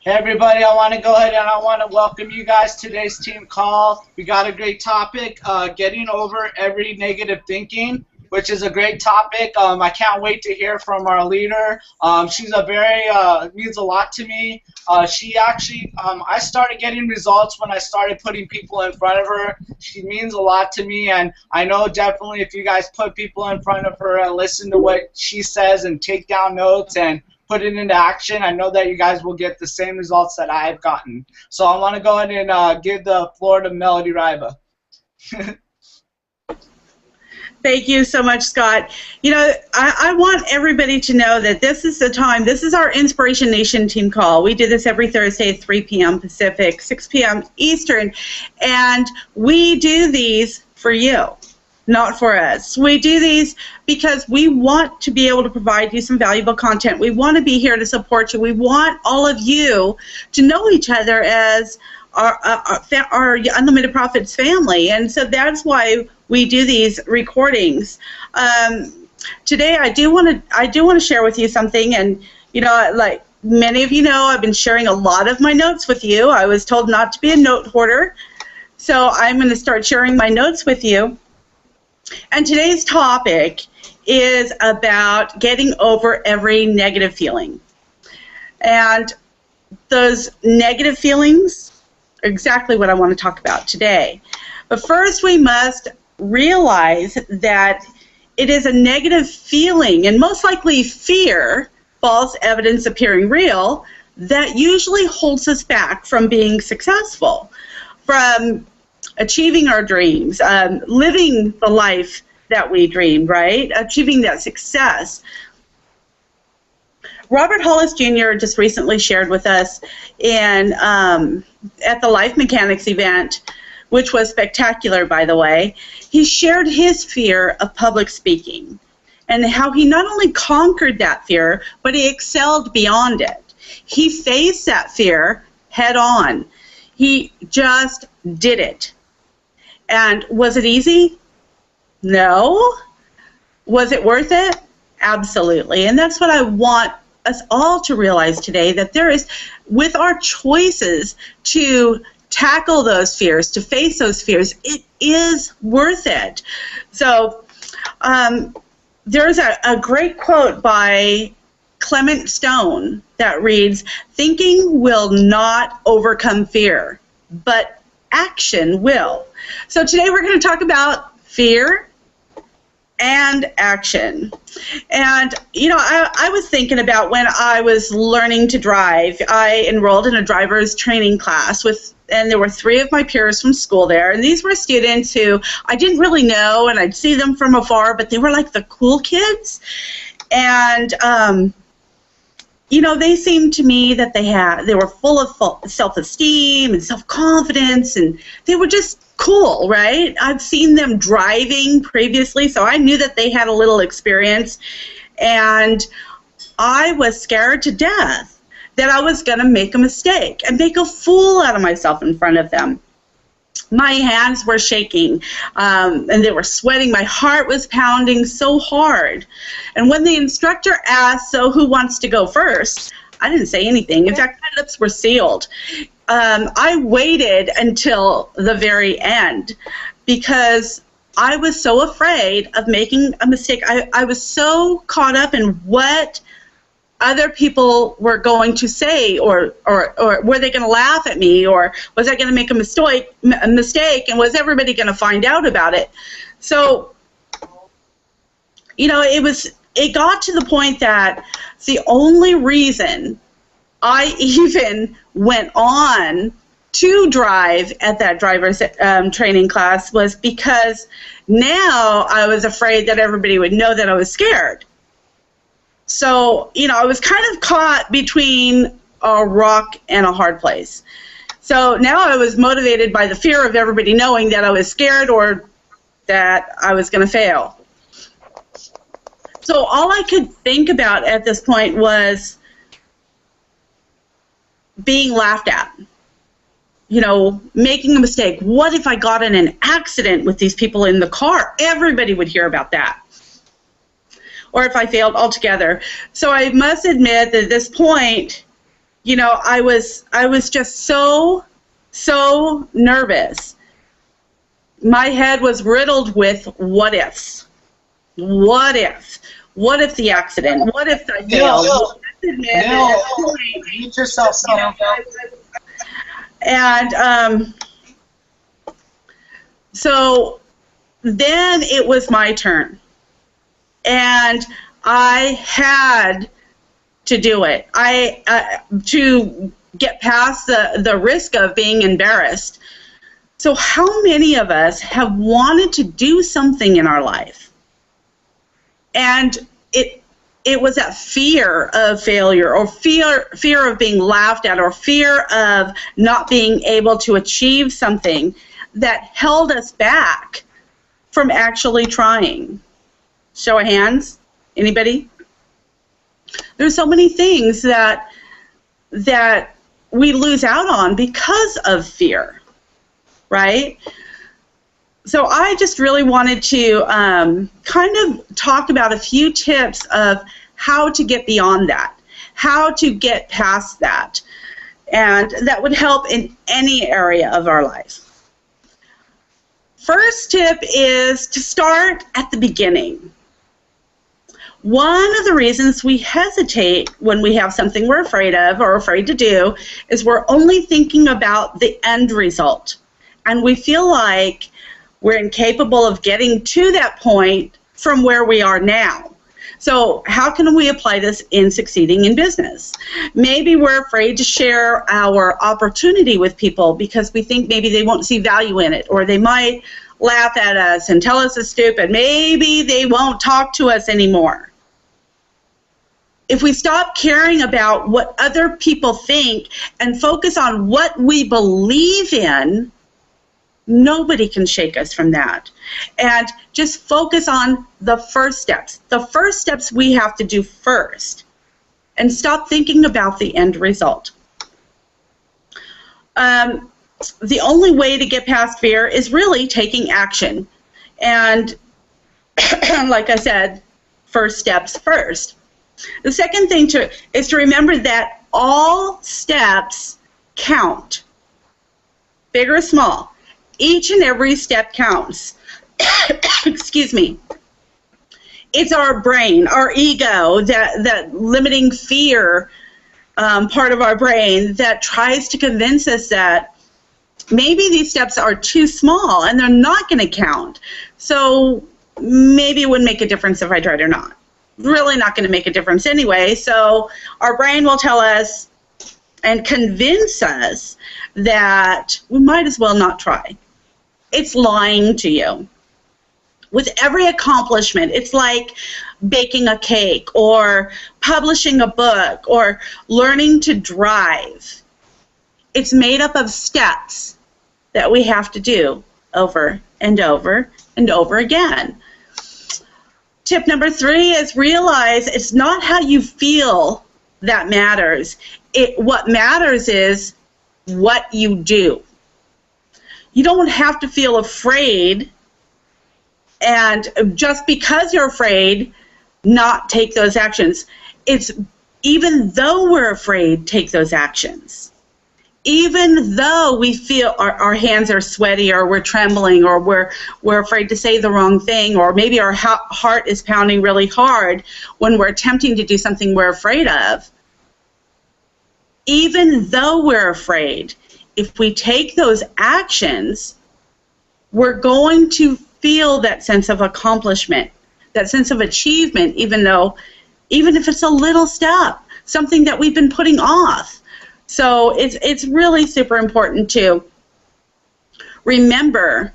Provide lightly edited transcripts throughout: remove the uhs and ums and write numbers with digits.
Hey everybody, I want to go ahead and I want to welcome you guys to today's team call. We got a great topic, getting over every negative thinking, which is a great topic. I can't wait to hear from our leader. She's a very, means a lot to me. She actually, I started getting results when I started putting people in front of her. She means a lot to me, and I know definitely if you guys put people in front of her and listen to what she says and take down notes and put it into action, I know that you guys will get the same results that I've gotten. So I want to go ahead and give the floor to Melody Riba. Thank you so much, Scott. You know, I want everybody to know that this is the time, this is our Inspiration Nation team call. We do this every Thursday at 3 p.m. Pacific, 6 p.m. Eastern, and we do these for you, not for us. We do these because we want to be able to provide you some valuable content. We want to be here to support you. We want all of you to know each other as our Unlimited Profits family, and so that's why we do these recordings. Today, I do want to share with you something, and you know, like many of you know, I've been sharing a lot of my notes with you. I was told not to be a note hoarder, so I'm going to start sharing my notes with you. And today's topic is about getting over every negative feeling, and those negative feelings are exactly what I want to talk about today. But first, we must realize that it is a negative feeling, and most likely fear, false evidence appearing real, that usually holds us back from being successful, from achieving our dreams, living the life that we dream, right? Achieving that success. Robert Hollis Jr. just recently shared with us at the Life Mechanics event, which was spectacular, by the way. He shared his fear of public speaking and how he not only conquered that fear, but he excelled beyond it. He faced that fear head on. He just did it. And was it easy? No. Was it worth it? Absolutely. And that's what I want us all to realize today, that there is, with our choices to tackle those fears, to face those fears, it is worth it. So there's a great quote by Clement Stone that reads, "Thinking will not overcome fear, but action will." So today we're going to talk about fear and action. And you know, I was thinking about when I was learning to drive. I enrolled in a driver's training class and there were 3 of my peers from school there, and these were students who I didn't really know, and I'd see them from afar, but they were like the cool kids. And you know, they seemed to me that they were full of self-esteem and self-confidence, and they were just cool, right? I'd seen them driving previously, so I knew that they had a little experience, and I was scared to death that I was going to make a mistake and make a fool out of myself in front of them. My hands were shaking, and they were sweating. My heart was pounding so hard. And when the instructor asked, "So who wants to go first?" I didn't say anything. In fact, my lips were sealed. I waited until the very end because I was so afraid of making a mistake. I was so caught up in what other people were going to say, or were they going to laugh at me, or was I going to make a mistake, and was everybody going to find out about it? So, you know, it got to the point that the only reason I even went on to drive at that driver's training class was because now I was afraid that everybody would know that I was scared. So, you know, I was kind of caught between a rock and a hard place. So now I was motivated by the fear of everybody knowing that I was scared or that I was going to fail. So all I could think about at this point was being laughed at. You know, making a mistake. What if I got in an accident with these people in the car? Everybody would hear about that. Or if I failed altogether. So I must admit that at this point, I was just so nervous. My head was riddled with what ifs. What if? What if the accident? What if I fail? Mute yourself. And so then it was my turn. And I had to do it. To get past the risk of being embarrassed. So how many of us have wanted to do something in our life, and it was that fear of failure, or fear of being laughed at, or fear of not being able to achieve something that held us back from actually trying? Show of hands. Anybody? There's so many things that we lose out on because of fear, right? So I just really wanted to kind of talk about a few tips of how to get beyond that, how to get past that, and that would help in any area of our life. First tip is to start at the beginning. One of the reasons we hesitate when we have something we're afraid of or afraid to do is we're only thinking about the end result. And we feel like we're incapable of getting to that point from where we are now. So how can we apply this in succeeding in business? Maybe we're afraid to share our opportunity with people because we think maybe they won't see value in it, or they might laugh at us and tell us it's stupid. Maybe they won't talk to us anymore. If we stop caring about what other people think and focus on what we believe in, nobody can shake us from that. And just focus on the first steps. The first steps we have to do first. And stop thinking about the end result. The only way to get past fear is really taking action. And like I said, first steps first. The second thing is to remember that all steps count, big or small. Each and every step counts. Excuse me. It's our brain, our ego, that limiting fear part of our brain that tries to convince us that maybe these steps are too small and they're not going to count. So maybe it wouldn't make a difference if I tried or not. Really not going to make a difference anyway. So our brain will tell us and convince us that we might as well not try. It's lying to you. With every accomplishment, it's like baking a cake or publishing a book or learning to drive. It's made up of steps that we have to do over and over and over again. Tip number 3 is realize it's not how you feel that matters. What matters is what you do. You don't have to feel afraid, and just because you're afraid, not take those actions. It's even though we're afraid, take those actions. Even though we feel our hands are sweaty, or we're trembling, or we're afraid to say the wrong thing, or maybe our heart is pounding really hard when we're attempting to do something we're afraid of. Even though we're afraid, if we take those actions, we're going to feel that sense of accomplishment, that sense of achievement, even if it's a little step, something that we've been putting off. So it's really super important to remember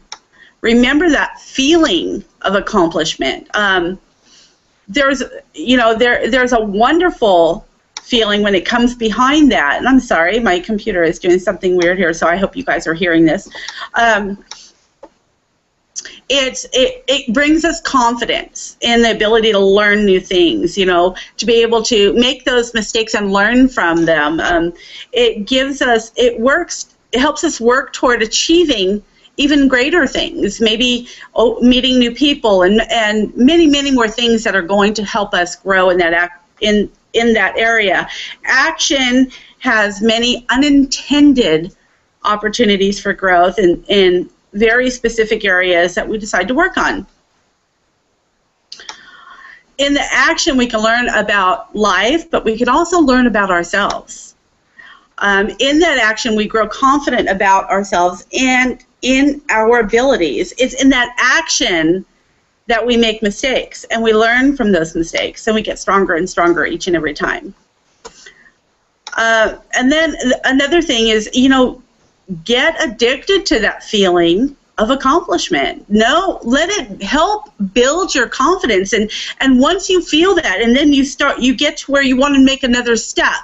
that feeling of accomplishment. There's a wonderful feeling when it comes behind that. And I'm sorry, my computer is doing something weird here, so I hope you guys are hearing this. It brings us confidence in the ability to learn new things, to be able to make those mistakes and learn from them. It helps us work toward achieving even greater things, maybe meeting new people and many, many more things that are going to help us grow in in that area. Action has many unintended opportunities for growth in very specific areas that we decide to work on. In the action, we can learn about life, but we can also learn about ourselves. In that action, we grow confident about ourselves and in our abilities. It's in that action that we make mistakes, and we learn from those mistakes, and we get stronger and stronger each and every time. And then another thing is, get addicted to that feeling of accomplishment. Let it help build your confidence, and once you feel that, and then you get to where you want to make another step,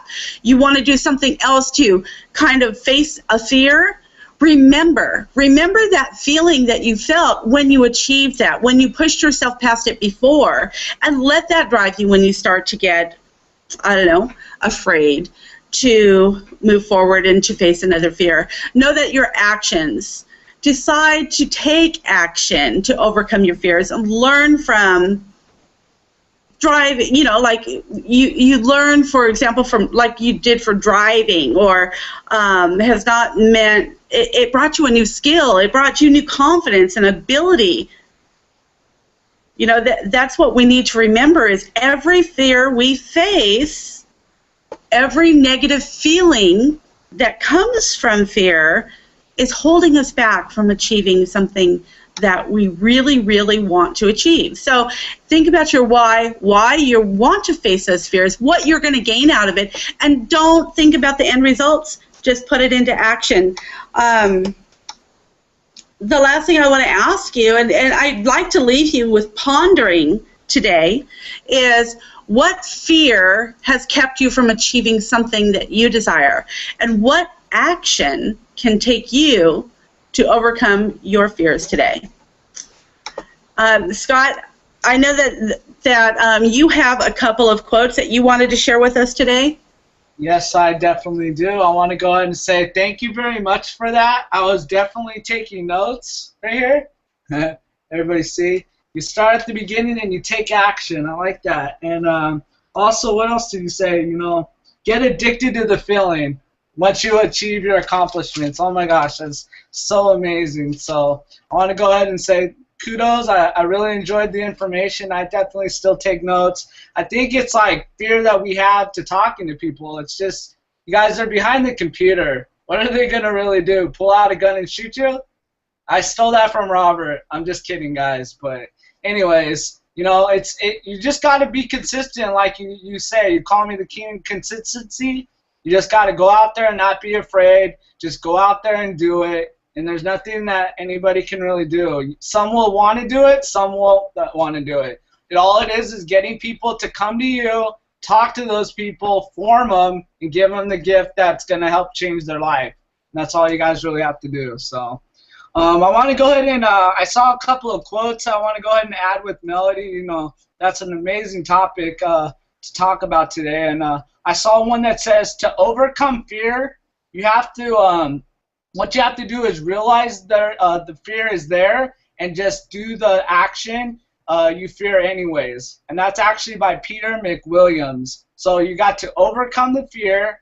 you want to do something else to kind of face a fear. Remember that feeling that you felt when you achieved that, when you pushed yourself past it before, and let that drive you when you start to get, afraid to move forward and to face another fear. Know that your actions, decide to take action to overcome your fears and learn from driving, like you learn, for example, from like you did for driving, or has not meant, it brought you a new skill, it brought you new confidence and ability. That's what we need to remember, is every fear we face, every negative feeling that comes from fear is holding us back from achieving something that we really, really want to achieve. So think about your why you want to face those fears, what you're going to gain out of it, and don't think about the end results, just put it into action. The last thing I want to ask you, and I'd like to leave you with pondering today, is what fear has kept you from achieving something that you desire, and what action can take you to overcome your fears today? Scott, I know that you have a couple of quotes that you wanted to share with us today. Yes, I definitely do. I want to go ahead and say thank you very much for that. I was definitely taking notes right here. Everybody see? You start at the beginning and you take action. I like that. And also, what else did you say? Get addicted to the feeling once you achieve your accomplishments. Oh my gosh, that's so amazing. So I want to go ahead and say kudos. I really enjoyed the information. I definitely still take notes. I think it's like fear that we have to talking to people. It's just, you guys are behind the computer. What are they going to really do? Pull out a gun and shoot you? I stole that from Robert. I'm just kidding, guys. But anyways, you just got to be consistent, like you say. You call me the king of consistency. You just got to go out there and not be afraid. Just go out there and do it. And there's nothing that anybody can really do. Some will want to do it. Some won't want to do it. All it is getting people to come to you, talk to those people, form them, and give them the gift that's going to help change their life. And that's all you guys really have to do. So I want to go ahead and I saw a couple of quotes I want to go ahead and add with Melody. That's an amazing topic to talk about today. And I saw one that says, to overcome fear, you have to what you have to do is realize the fear is there and just do the action you fear anyways. And that's actually by Peter McWilliams. So you got to overcome the fear.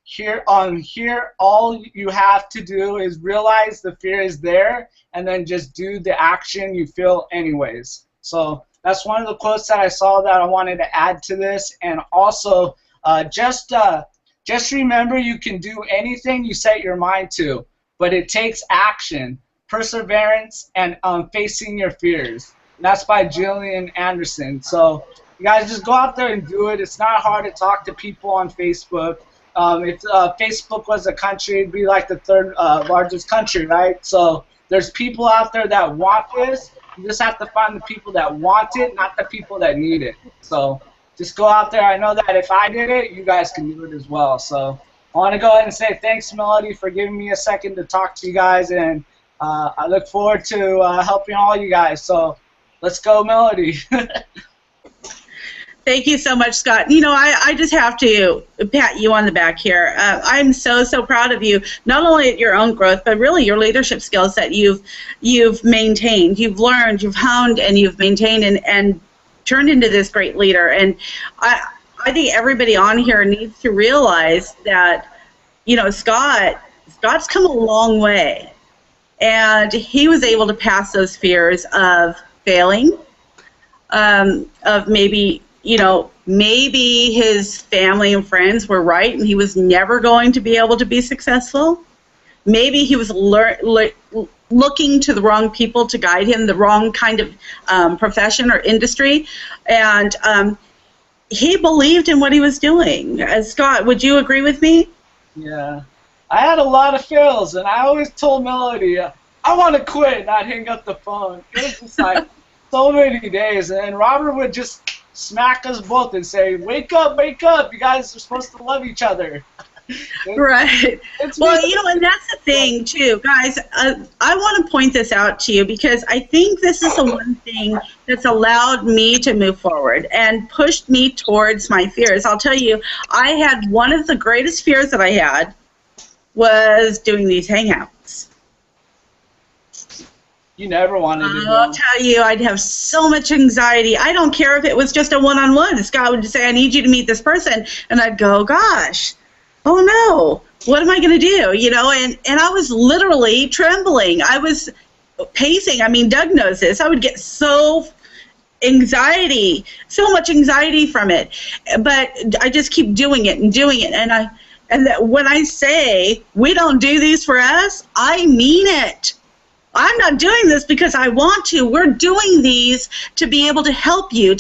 Here, all you have to do is realize the fear is there and then just do the action you feel anyways. So that's one of the quotes that I saw that I wanted to add to this. And also, just remember, you can do anything you set your mind to, but it takes action, perseverance, and facing your fears. And that's by Gillian Anderson. So you guys just go out there and do it. It's not hard to talk to people on Facebook. If Facebook was a country, it'd be like the third largest country, right? So there's people out there that want this. You just have to find the people that want it, not the people that need it. So just go out there. I know that if I did it, you guys can do it as well. So I want to go ahead and say thanks, Melody, for giving me a second to talk to you guys, and I look forward to helping all you guys. So let's go, Melody. Thank you so much, Scott. I just have to pat you on the back here. I'm so proud of you, not only at your own growth, but really your leadership skills that you've maintained, you've learned, you've honed, and you've maintained and turned into this great leader. And I think everybody on here needs to realize that, you know, Scott's come a long way, and he was able to pass those fears of failing, of maybe, you know, maybe his family and friends were right and he was never going to be able to be successful. Maybe he was looking to the wrong people to guide him, the wrong kind of profession or industry, and he believed in what he was doing. Scott, would you agree with me? Yeah. I had a lot of fails, and I always told Melody, I want to quit, not hang up the phone. It was just like so many days, and Robert would just smack us both and say, wake up, you guys are supposed to love each other. Right. Well, you know, and that's the thing, too. Guys, I want to point this out to you because I think this is the one thing that's allowed me to move forward and pushed me towards my fears. I'll tell you, I had one of the greatest fears that I had was doing these hangouts. You never wanted to do I'll tell you, I'd have so much anxiety. I don't care if it was just a one-on-one. Scott would say, I need you to meet this person. And I'd go, gosh, oh no, what am I going to do? You know, and I was literally trembling. I was pacing. I mean, Doug knows this. I would get so much anxiety from it. But I just keep doing it and doing it. And when I say we don't do these for us, I mean it. I'm not doing this because I want to. We're doing these to be able to help you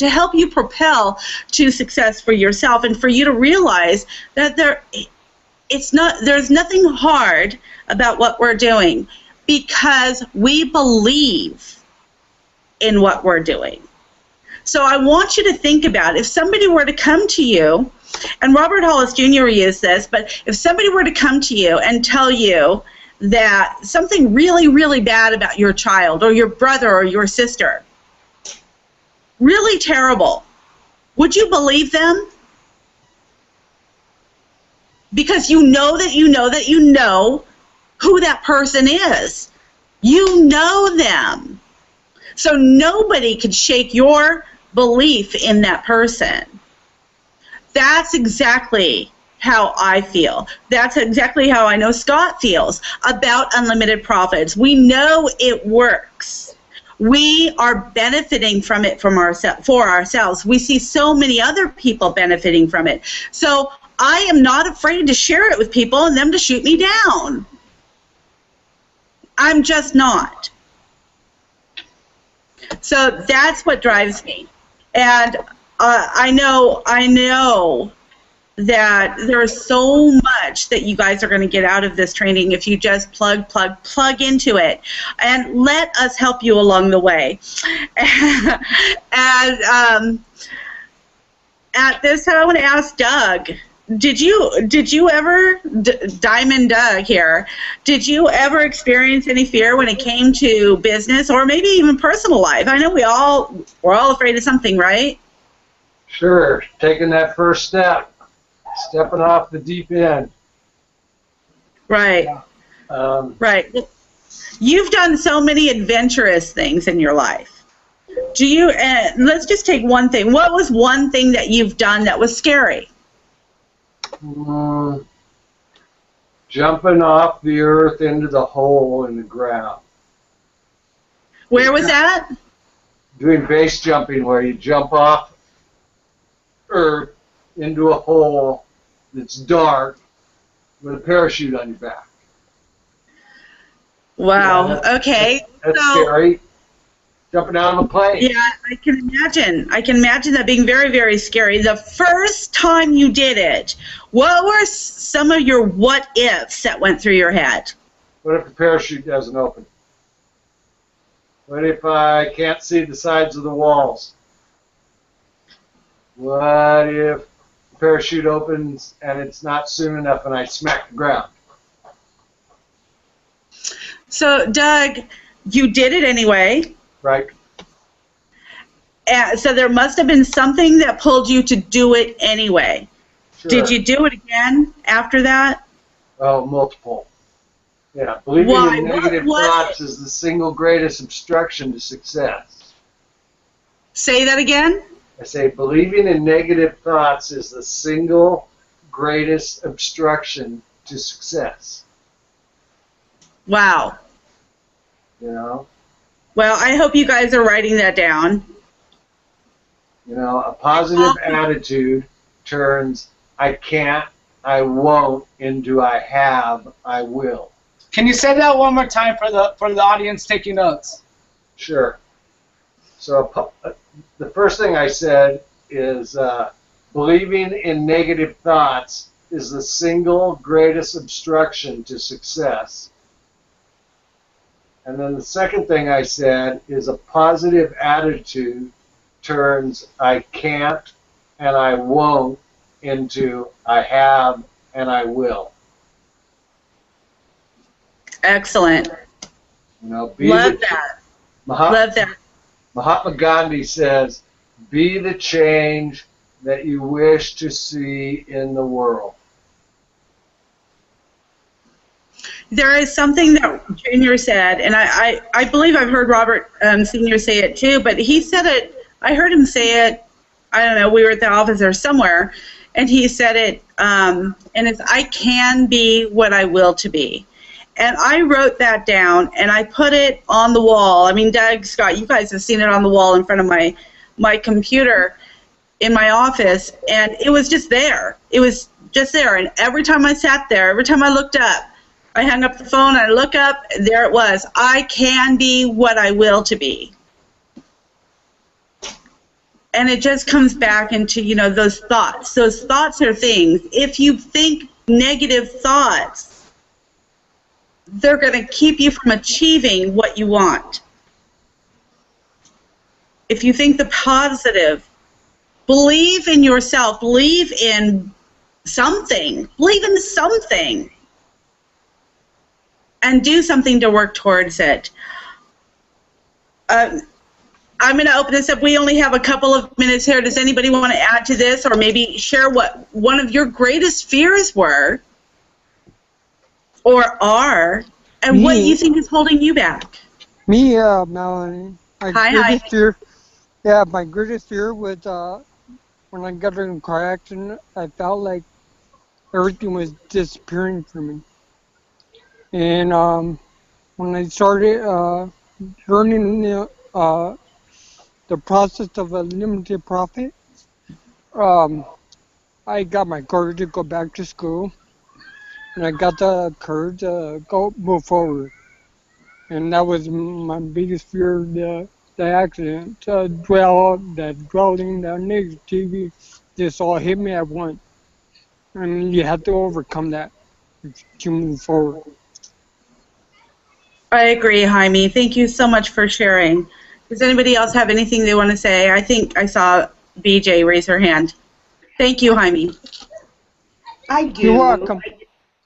propel to success for yourself and for you to realize that there's nothing hard about what we're doing because we believe in what we're doing. So I want you to think about if somebody were to come to you, and Robert Hollis Jr. used this, but if somebody were to come to you and tell you that something really, really bad about your child or your brother or your sister, really terrible, would you believe them? Because you know who that person is. You know them. So nobody can shake your belief in that person. That's exactly how I feel. That's exactly how I know Scott feels about unlimited profits. We know it works. We are benefiting from it for ourselves. We see so many other people benefiting from it. So I am not afraid to share it with people and them to shoot me down. I'm just not. So that's what drives me. And I know that there's so much that you guys are going to get out of this training if you just plug into it. And let us help you along the way. And at this time, I want to ask Doug, did you ever, Diamond Doug here, did you ever experience any fear when it came to business or maybe even personal life? I know we're all afraid of something, right? Sure, taking that first step. Stepping off the deep end. Right. Right. You've done so many adventurous things in your life. Do you? Let's just take one thing. What was one thing that you've done that was scary? Jumping off the earth into the hole in the ground. Where was that? Doing base jumping, where you jump off earth into a hole that's dark with a parachute on your back. Wow. Yeah, okay. That's scary. Jumping out of a plane. Yeah, I can imagine. I can imagine that being very, very scary. The first time you did it, what were some of your what-ifs that went through your head? What if the parachute doesn't open? What if I can't see the sides of the walls? What if the parachute opens and it's not soon enough and I smack the ground? So, Doug, you did it anyway. Right. So there must have been something that pulled you to do it anyway. Sure. Did you do it again after that? Oh, multiple. Yeah, believing in negative thoughts is the single greatest obstruction to success. Say that again? I say believing in negative thoughts is the single greatest obstruction to success. Wow. You know? Well, I hope you guys are writing that down. You know, a positive attitude turns I can't, I won't into I have, I will. Can you say that one more time for the audience taking notes? Sure. So the first thing I said is believing in negative thoughts is the single greatest obstruction to success. And then the second thing I said is a positive attitude turns I can't and I won't into I have and I will. Excellent. You know, Love that. Love that. Mahatma Gandhi says, be the change that you wish to see in the world. There is something that Junior said, and I believe I've heard Robert Sr. say it too, but he said it, I heard him say it, I don't know, we were at the office or somewhere, and he said it, and it's, I can be what I will to be. And I wrote that down, and I put it on the wall. I mean, Doug, Scott, you guys have seen it on the wall in front of my computer in my office, and it was just there. It was just there, and every time I sat there, every time I looked up, I hung up the phone, and I look up, and there it was. I can be what I will to be. And it just comes back into, you know, those thoughts. Those thoughts are things. If you think negative thoughts, they're going to keep you from achieving what you want. If you think the positive, believe in yourself, believe in something, and do something to work towards it. I'm going to open this up. We only have a couple of minutes here. Does anybody want to add to this or maybe share what one of your greatest fears were or are, and what you think is holding you back? Me, Melanie. My greatest fear was when I got in a car accident, I felt like everything was disappearing from me. And when I started learning the process of a limited profit, I got my courage to go back to school, and I got the courage to move forward. And that was my biggest fear, the accident, dwelling, that negativity, just all hit me at once. And you have to overcome that to move forward. I agree, Jaime. Thank you so much for sharing. Does anybody else have anything they want to say? I think I saw BJ raise her hand. Thank you, Jaime. I do. You're welcome.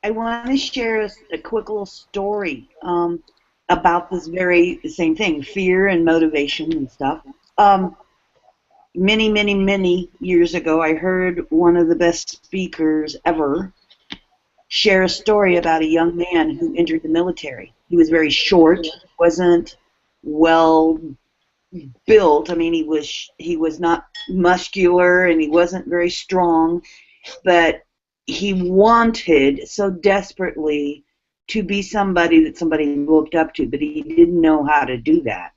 I want to share a quick little story about this very same thing, fear and motivation and stuff. Many, many, many years ago, I heard one of the best speakers ever share a story about a young man who entered the military. He was very short, wasn't well built. I mean, he was not muscular, and he wasn't very strong, but he wanted so desperately to be somebody that somebody looked up to, but he didn't know how to do that.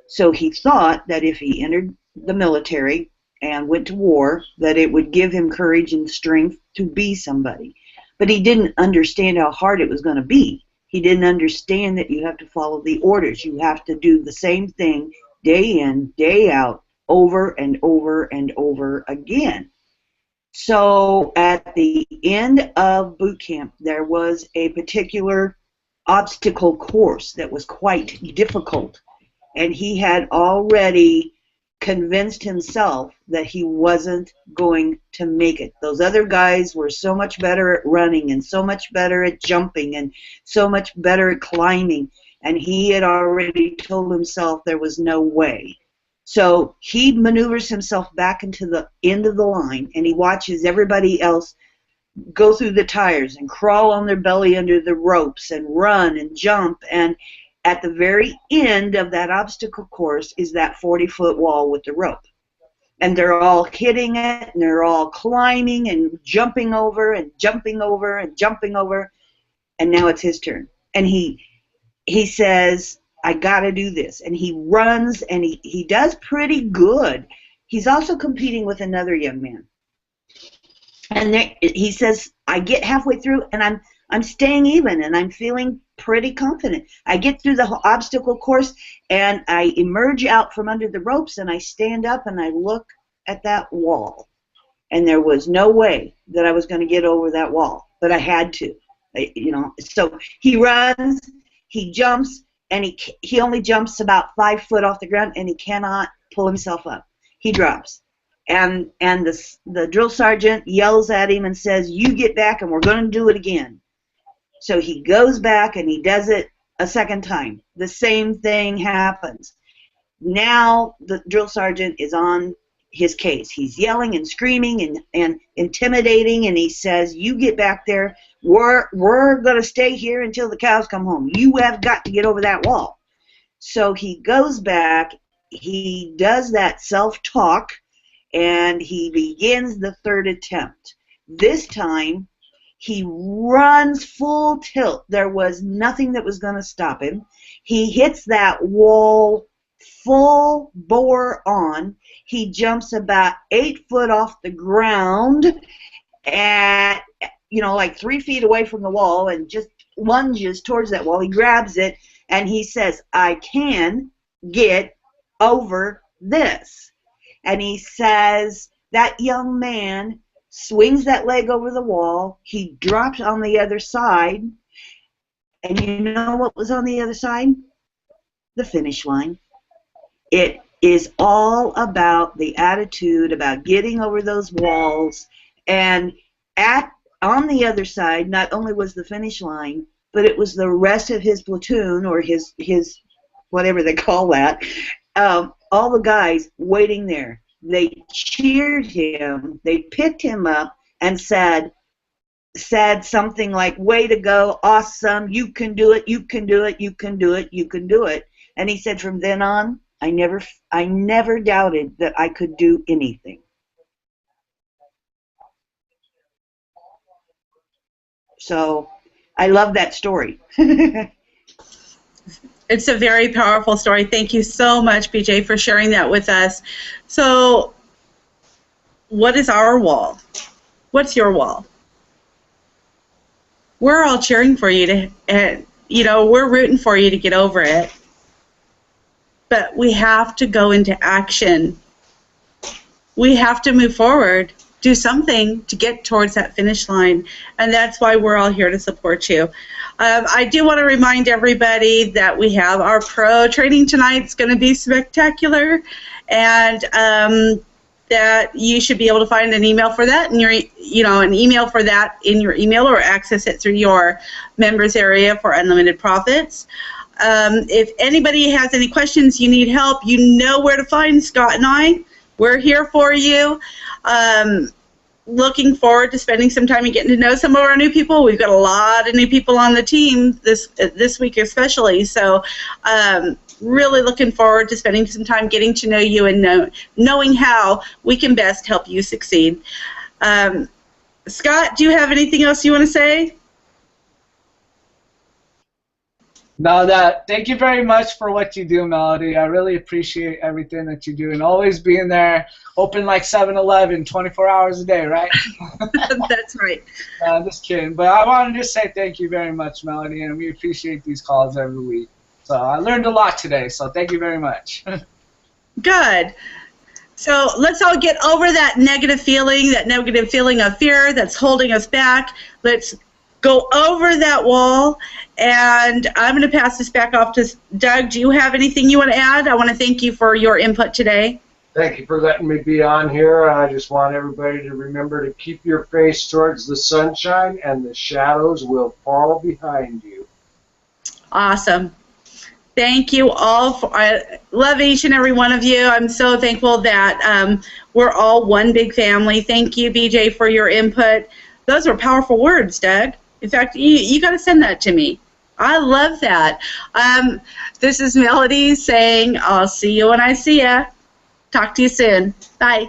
So he thought that if he entered the military and went to war, that it would give him courage and strength to be somebody. But he didn't understand how hard it was going to be. He didn't understand that you have to follow the orders. You have to do the same thing day in, day out, over and over and over again. So at the end of boot camp, there was a particular obstacle course that was quite difficult. And he had already convinced himself that he wasn't going to make it. Those other guys were so much better at running and so much better at jumping and so much better at climbing, and he had already told himself there was no way. So he maneuvers himself back into the end of the line, and he watches everybody else go through the tires and crawl on their belly under the ropes and run and jump, and at the very end of that obstacle course is that 40-foot wall with the rope. and they're all hitting it, and they're all climbing and jumping over and jumping over and jumping over, and now it's his turn. And he says, I got to do this. And he runs, and he does pretty good. He's also competing with another young man. And he says, I get halfway through, and I'm staying even, and I'm feeling pretty confident. I get through the obstacle course, and I emerge out from under the ropes, and I stand up, and I look at that wall. And there was no way that I was going to get over that wall, but I had to. So he runs, he jumps, and he only jumps about 5 foot off the ground, and he cannot pull himself up. He drops. And the drill sergeant yells at him and says, you get back and we're going to do it again. So he goes back and he does it a second time. The same thing happens. Now the drill sergeant is on his case. He's yelling and screaming and intimidating, and he says, you get back there. We're going to stay here until the cows come home. You have got to get over that wall. So he goes back. He does that self-talk, and he begins the third attempt. This time, he runs full tilt. There was nothing that was going to stop him. He hits that wall full bore on. He jumps about 8 foot off the ground at, like 3 feet away from the wall, and just lunges towards that wall. He grabs it, and he says, I can get over this. And he says, that young man swings that leg over the wall. He drops on the other side. And you know what was on the other side? The finish line. It is all about the attitude, about getting over those walls. And on the other side, not only was the finish line, but it was the rest of his platoon, or his whatever they call that, all the guys waiting there. They cheered him, they picked him up, and said something like, way to go, awesome, you can do it, you can do it, you can do it, you can do it. And he said, from then on, I never doubted that I could do anything. So I love that story. It's a very powerful story. Thank you so much, BJ, for sharing that with us. So what is our wall? What's your wall? We're all cheering for you we're rooting for you to get over it. But we have to go into action. We have to move forward, do something to get towards that finish line, and that's why we're all here to support you. I do want to remind everybody that we have our pro training tonight. It's going to be spectacular, and that you should be able to find an email for that, and an email for that in your email, or access it through your members area for Unlimited Profits. If anybody has any questions, you need help, you know where to find Scott and I. We're here for you. Looking forward to spending some time and getting to know some of our new people. We've got a lot of new people on the team this week especially, so really looking forward to spending some time getting to know you and knowing how we can best help you succeed. Scott, do you have anything else you want to say? No, thank you very much for what you do, Melody. I really appreciate everything that you do, and always being there, open like 7-Eleven, 24 hours a day, right? That's right. I'm just kidding. But I wanted to say thank you very much, Melody, and we appreciate these calls every week. So I learned a lot today, so thank you very much. Good. So let's all get over that negative feeling of fear that's holding us back. Let's go over that wall, and I'm going to pass this back off to Doug. Do you have anything you want to add? I want to thank you for your input today. Thank you for letting me be on here. I just want everybody to remember to keep your face towards the sunshine, and the shadows will fall behind you. Awesome. Thank you all. I love each and every one of you. I'm so thankful that we're all one big family. Thank you, BJ, for your input. Those were powerful words, Doug. In fact, you got to send that to me. I love that. This is Melody saying, I'll see you when I see ya. Talk to you soon. Bye.